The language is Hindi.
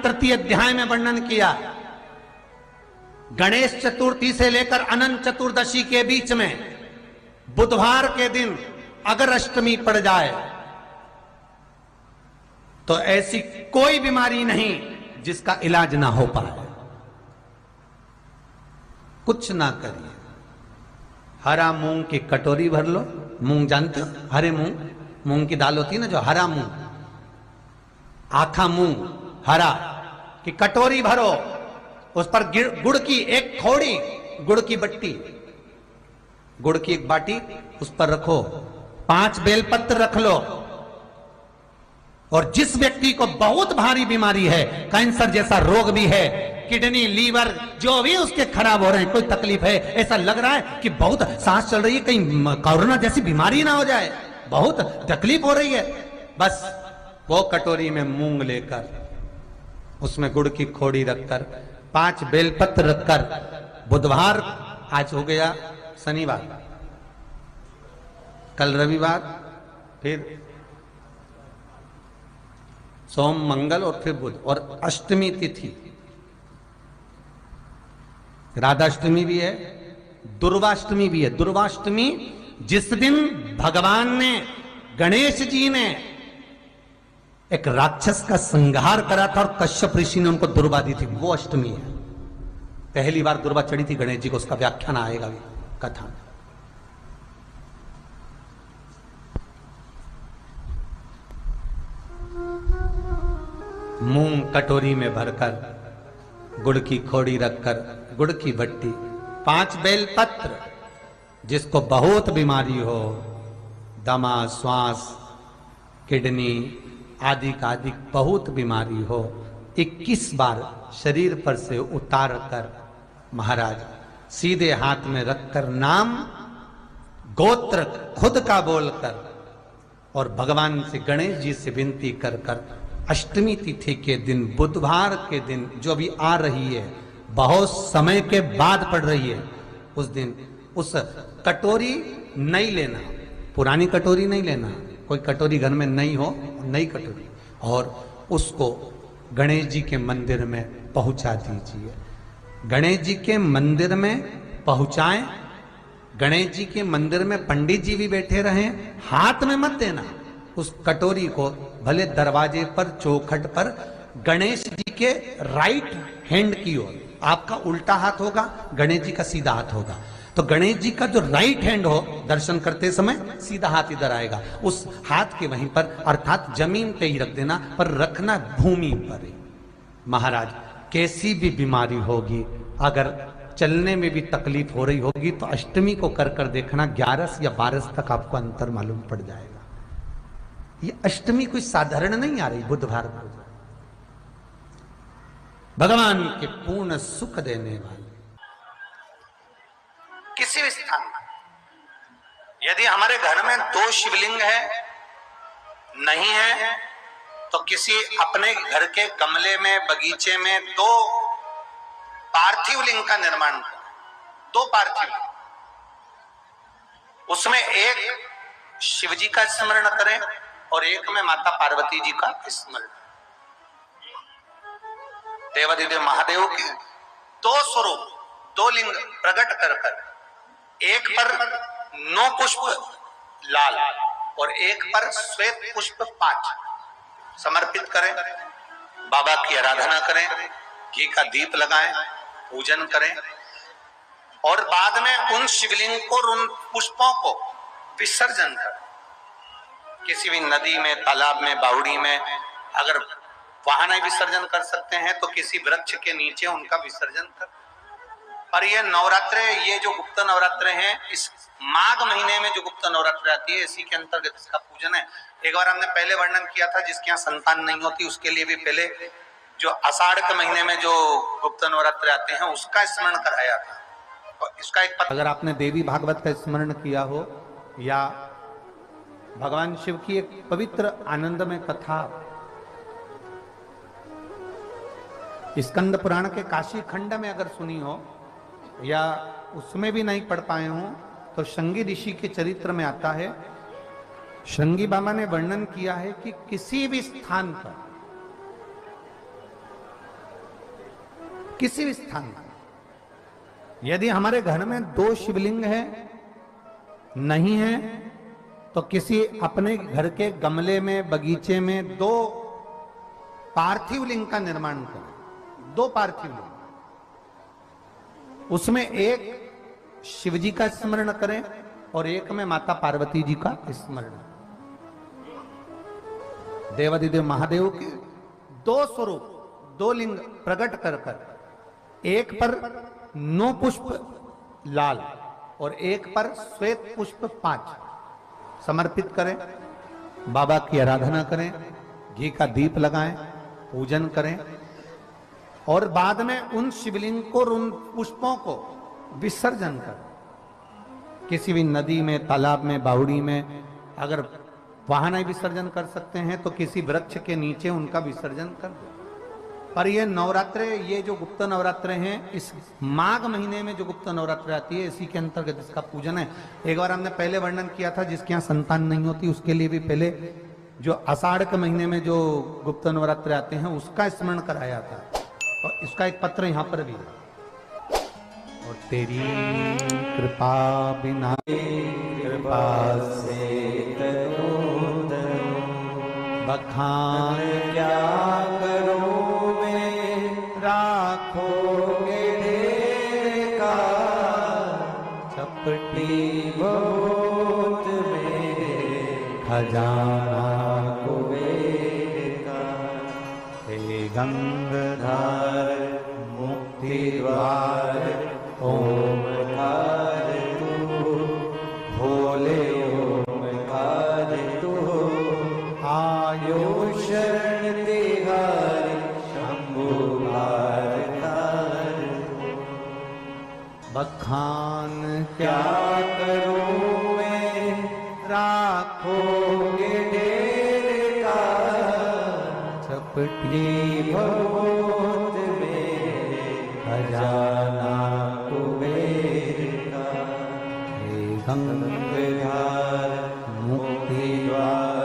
तृतीय अध्याय में वर्णन किया। गणेश चतुर्थी से लेकर अनंत चतुर्दशी के बीच में बुधवार के दिन अगर अष्टमी पड़ जाए तो ऐसी कोई बीमारी नहीं जिसका इलाज ना हो पाए। कुछ ना करिए, हरा मूंग की कटोरी भर लो। मूंग जानते हो? हरे मूंग, मूंग की दाल होती है ना, जो हरा मूंग, आखा मूंग हरा की कटोरी भरो, उस पर गुड़ की एक थोड़ी गुड़ की बट्टी, गुड़ की एक बाटी उस पर रखो, 5 बेलपत्र रख लो। और जिस व्यक्ति को बहुत भारी बीमारी है, कैंसर जैसा रोग भी है, किडनी लीवर जो भी उसके खराब हो रहे हैं, कोई तकलीफ है, ऐसा लग रहा है कि बहुत सांस चल रही है, कहीं कोरोना जैसी बीमारी ना हो जाए, बहुत तकलीफ हो रही है, बस वो कटोरी में मूंग लेकर उसमें गुड़ की खोड़ी रखकर 5 बेलपत्र रखकर, बुधवार आज हो गया शनिवार, कल रविवार, फिर सोम मंगल और फिर बुध, और अष्टमी तिथि, राधाष्टमी भी है, दुर्वाष्टमी भी है। दुर्वाष्टमी जिस दिन भगवान ने, गणेश जी ने एक राक्षस का संहार करा था और कश्यप ऋषि ने उनको दुर्वा दी थी, वो अष्टमी है। पहली बार दुर्वा चढ़ी थी गणेश जी को, उसका व्याख्यान आएगा भी कथा में। मूंग कटोरी में भरकर, गुड़ की खोड़ी रखकर, गुड़ की भट्टी, 5 बेलपत्र, जिसको बहुत बीमारी हो, दमा, श्वास, किडनी आदि का आदि बहुत बीमारी हो, 21 बार शरीर पर से उतार कर महाराज सीधे हाथ में रखकर नाम गोत्र खुद का बोलकर और भगवान से, गणेश जी से विनती कर कर अष्टमी तिथि के दिन, बुधवार के दिन जो भी आ रही है, बहुत समय के बाद पड़ रही है, उस दिन उस कटोरी नहीं लेना, पुरानी कटोरी नहीं लेना, कोई कटोरी घर में नहीं हो, नई कटोरी, और उसको गणेश जी के मंदिर में पहुंचा दीजिए। गणेश जी के मंदिर में पहुंचाएं, गणेश जी के मंदिर में पंडित जी भी बैठे रहें, हाथ में मत देना उस कटोरी को, भले दरवाजे पर, चौखट पर, गणेश जी के राइट हैंड की ओर, आपका उल्टा हाथ होगा, गणेश जी का सीधा हाथ होगा, तो गणेश जी का जो राइट हैंड हो, दर्शन करते समय सीधा हाथ इधर आएगा, उस हाथ के वहीं पर, अर्थात जमीन पे ही रख देना, पर रखना भूमि पर ही। महाराज कैसी भी बीमारी होगी, अगर चलने में भी तकलीफ हो रही होगी तो अष्टमी को कर कर देखना, 11 या 12 तक आपको अंतर मालूम पड़ जाएगा। ये अष्टमी कोई साधारण नहीं आ रही, बुधवार को भगवान के पूर्ण सुख देने वाले। किसी भी स्थान में यदि हमारे घर में 2 शिवलिंग है, नहीं है, तो किसी अपने घर के गमले में, बगीचे में 2 पार्थिव लिंग का निर्माण करें, 2 पार्थिव, उसमें एक शिव जी का स्मरण करें और एक में माता पार्वती जी का स्मरण। देवाधिदेव महादेव के 2 स्वरूप, 2 लिंग प्रकट कर कर, एक पर 9 पुष्प लाल और एक पर श्वेत पुष्प 5 समर्पित करें, बाबा की आराधना करें, घी का दीप लगाएं, पूजन करें, और बाद में उन शिवलिंग को, उन पुष्पों को विसर्जन करें। किसी भी नदी में, तालाब में, बावड़ी में, अगर वहां नहीं विसर्जन कर सकते हैं तो किसी वृक्ष के नीचे उनका विसर्जन कर। और ये नवरात्रे, ये जो गुप्त नवरात्रे हैं, इस माघ महीने में जो गुप्त नवरात्रि आती है, इसी के अंतर्गत इसका पूजन है। एक बार हमने पहले वर्णन किया था, जिसके यहाँ संतान नहीं होती उसके लिए भी पहले जो आषाढ़ के महीने में जो गुप्त नवरात्रि आते हैं उसका स्मरण कराया था। और इसका एक अगर आपने देवी भागवत का स्मरण किया हो, या भगवान शिव की एक पवित्र आनंदमय कथा स्कंद पुराण के काशी खंड में अगर सुनी हो, या उसमें भी नहीं पढ़ पाए हो, तो शृंगी ऋषि के चरित्र में आता है, शृंगी बाबा ने वर्णन किया है कि किसी भी स्थान पर किसी भी स्थान पर। यदि हमारे घर में 2 शिवलिंग है, नहीं है, तो किसी अपने घर के गमले में, बगीचे में 2 पार्थिव लिंग का निर्माण करें। 2 पार्थिव लिंग, उसमें एक शिव जी का स्मरण करें और एक में माता पार्वती जी का स्मरण। देवादिदेव महादेव के 2 स्वरूप, 2 लिंग प्रकट कर कर, एक पर 9 पुष्प लाल और एक पर श्वेत पुष्प 5 समर्पित करें। बाबा की आराधना करें, घी का दीप लगाएं, पूजन करें और बाद में उन शिवलिंग को और उन पुष्पों को विसर्जन करें। किसी भी नदी में, तालाब में, बावड़ी में, अगर वहां नहीं विसर्जन कर सकते हैं तो किसी वृक्ष के नीचे उनका विसर्जन कर दो। पर ये नवरात्रे, ये जो गुप्त नवरात्रे हैं, इस माघ महीने में जो गुप्त नवरात्रे आती है, इसी के अंतर्गत इसका पूजन है। एक बार हमने पहले वर्णन किया था, जिसके यहाँ संतान नहीं होती उसके लिए भी पहले जो आषाढ़ के महीने में जो गुप्त नवरात्रे आते हैं उसका स्मरण कराया था, और इसका एक पत्र यहाँ पर भी है। और तेरी कृपा बिना, कृपा से बखान क्या करूं मैं, राखोगे ढेर का, चपटी बहुत मेरे खजाना कुबेर का। हे गंगाधर मुक्ति द्वार ओमकार तू, भोले ओमकार तू, आयो शरण तिहारी शंभु भारतार। बखान क्या करूं मैं, राखोगे ढेर का, चपटी बहुत मेरे खजाना कुबेर का। हे गंगाधर मुक्ति द्वार